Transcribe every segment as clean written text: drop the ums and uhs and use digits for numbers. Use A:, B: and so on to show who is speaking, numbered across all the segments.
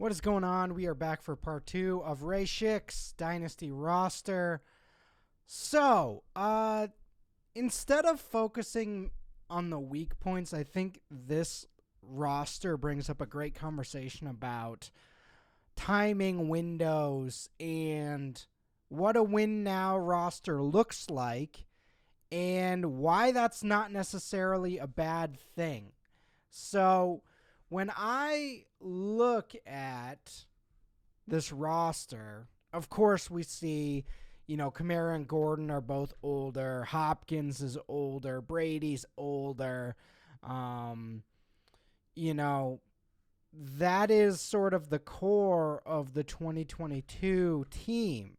A: What is going on? We are back for part 2 of Ray Schick's Dynasty roster. So, instead of focusing on the weak points, I think this roster brings up a great conversation about timing windows and what a win now roster looks like and why that's not necessarily a bad thing. So, when I look at this roster, of course we see, Kamara and Gordon are both older. Hopkins is older. Brady's older. Um, that is sort of the core of the 2022 team.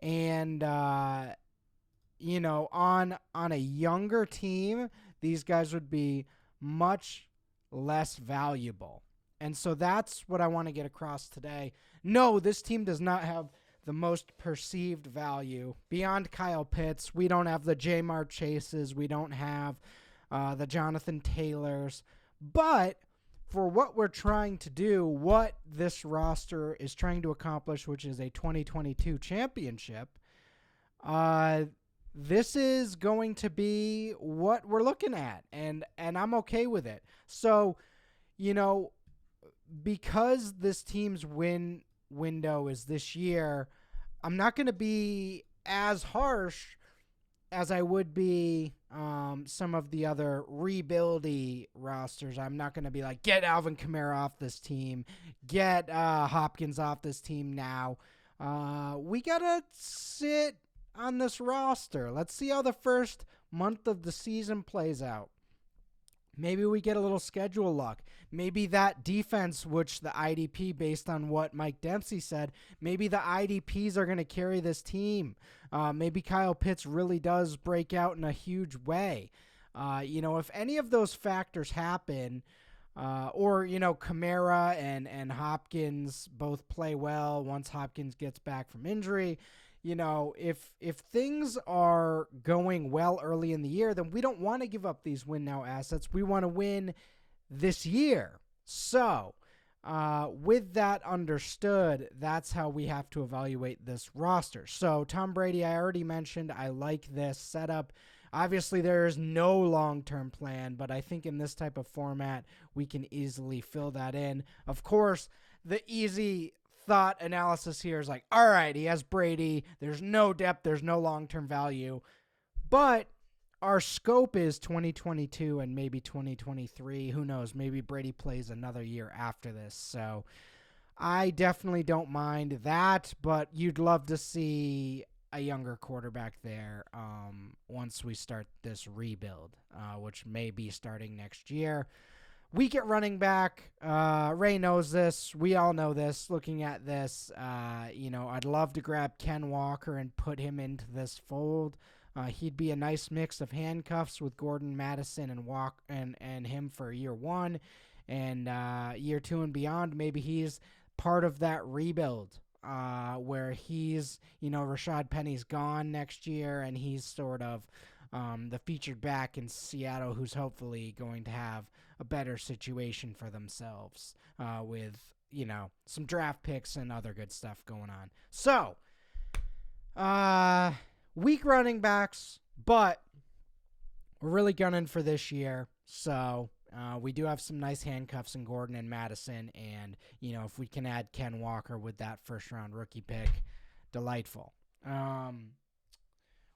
A: And, on a younger team, these guys would be much less valuable. And so that's what I want to get across today. No, this team does not have the most perceived value. Beyond Kyle Pitts, we don't have the Jamar Chases. We don't have the Jonathan Taylors. But for what we're trying to do, what this roster is trying to accomplish, which is a 2022 championship, this is going to be what we're looking at, and I'm okay with it. So, because this team's win window is this year, I'm not going to be as harsh as I would be some of the other rebuildy rosters. I'm not going to be like, get Alvin Kamara off this team, get Hopkins off this team now. We got to sit on this roster. Let's see how the first month of the season plays out. Maybe we get a little schedule luck. Maybe that defense, which the IDP, based on what Mike Dempsey said, maybe the IDPs are going to carry this team. Maybe Kyle Pitts really does break out in a huge way. If any of those factors happen, or Kamara and Hopkins both play well once Hopkins gets back from injury, if things are going well early in the year, then we don't want to give up these win now assets. We want to win this year. So, with that understood, that's how we have to evaluate this roster. So, Tom Brady, I already mentioned, I like this setup. Obviously, there is no long-term plan, but I think in this type of format, we can easily fill that in. Of course, the easy thought analysis here is like, all right, he has Brady. There's no depth. There's no long-term value. But our scope is 2022 and maybe 2023. Who knows? Maybe Brady plays another year after this. So I definitely don't mind that, but you'd love to see a younger quarterback there once we start this rebuild, which may be starting next year. We get running back. Ray knows this. We all know this. Looking at this, I'd love to grab Ken Walker and put him into this fold. He'd be a nice mix of handcuffs with Gordon, Madison, and him for year one, and year two and beyond. Maybe he's part of that rebuild where he's, Rashad Penny's gone next year, and he's sort of the featured back in Seattle, who's hopefully going to have a better situation for themselves with, some draft picks and other good stuff going on. So, weak running backs, but we're really gunning for this year. So, we do have some nice handcuffs in Gordon and Madison, and, if we can add Ken Walker with that first-round rookie pick, delightful.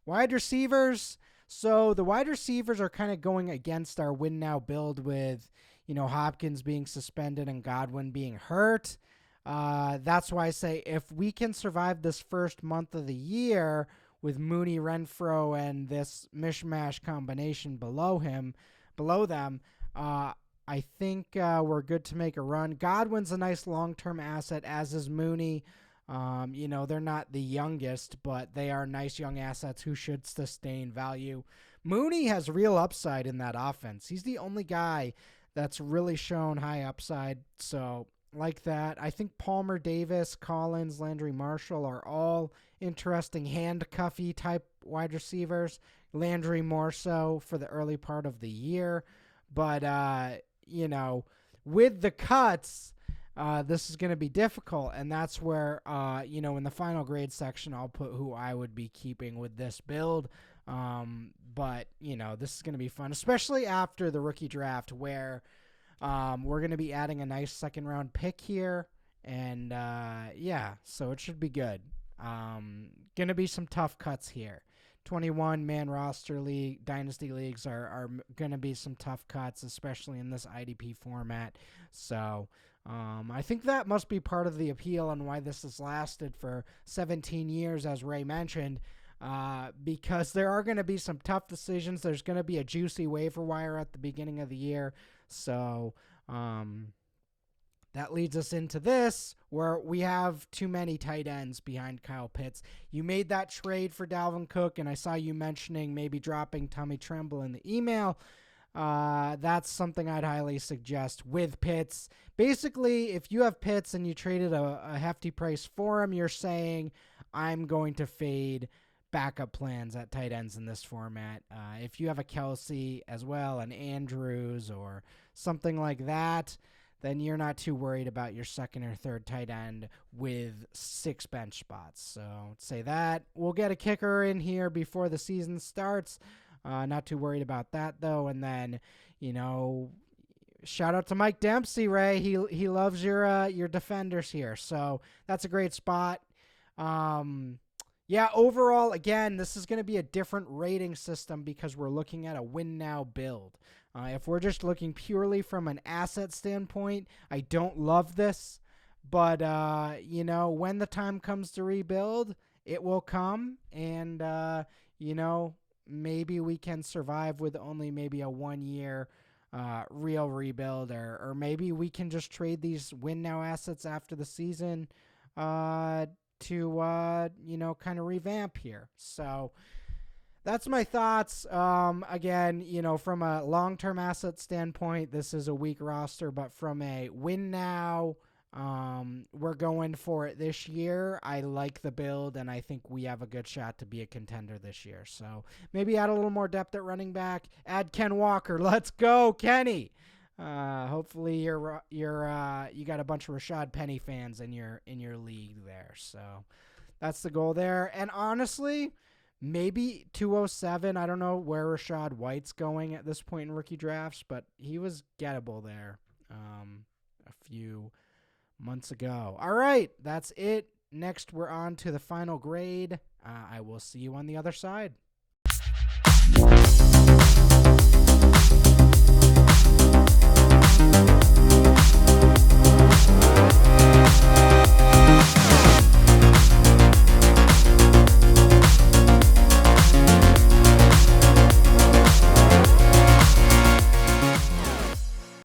A: Wide receivers. So the wide receivers are kind of going against our win now build with, Hopkins being suspended and Godwin being hurt. That's why I say if we can survive this first month of the year with Mooney, Renfro, and this mishmash combination below them, I think we're good to make a run. Godwin's a nice long-term asset, as is Mooney. They're not the youngest, but they are nice young assets who should sustain value. Mooney has real upside in that offense. He's the only guy that's really shown high upside. So like that, I think Palmer, Davis, Collins, Landry Marshall are all interesting handcuffy type wide receivers. Landry more so for the early part of the year. But, with the cuts, this is going to be difficult. And that's where, in the final grade section, I'll put who I would be keeping with this build. But, this is going to be fun, especially after the rookie draft where we're going to be adding a nice second-round pick here. And, so it should be good. Going to be some tough cuts here. 21-man roster league, dynasty leagues are going to be some tough cuts, especially in this IDP format. So I think that must be part of the appeal and why this has lasted for 17 years, as Ray mentioned, because there are going to be some tough decisions. There's going to be a juicy waiver wire at the beginning of the year. So that leads us into this, where we have too many tight ends behind Kyle Pitts. You made that trade for Dalvin Cook, and I saw you mentioning maybe dropping Tommy Tremble in the email. That's something I'd highly suggest with Pitts. Basically, if you have Pitts and you traded a hefty price for him, you're saying, I'm going to fade backup plans at tight ends in this format. If you have a Kelsey as well, an Andrews or something like that, then you're not too worried about your second or third tight end with 6 bench spots. So say that. We'll get a kicker in here before the season starts. Not too worried about that, though. And then, shout out to Mike Dempsey, Ray. He loves your defenders here. So that's a great spot. Overall, again, this is going to be a different rating system because we're looking at a win now build. If we're just looking purely from an asset standpoint, I don't love this. But, when the time comes to rebuild, it will come. And, maybe we can survive with only maybe a 1-year real rebuild. Or maybe we can just trade these win now assets after the season to kind of revamp here. So that's my thoughts. Again, from a long-term asset standpoint, this is a weak roster, but from a win now, we're going for it this year. I like the build, and I think we have a good shot to be a contender this year. So maybe add a little more depth at running back. Add Ken Walker. Let's go, Kenny. Hopefully you got a bunch of Rashad Penny fans in your league there. So that's the goal there. And honestly, maybe 207. I don't know where Rashad White's going at this point in rookie drafts, but he was gettable there a few months ago. All right, that's it. Next, we're on to the final grade. I will see you on the other side.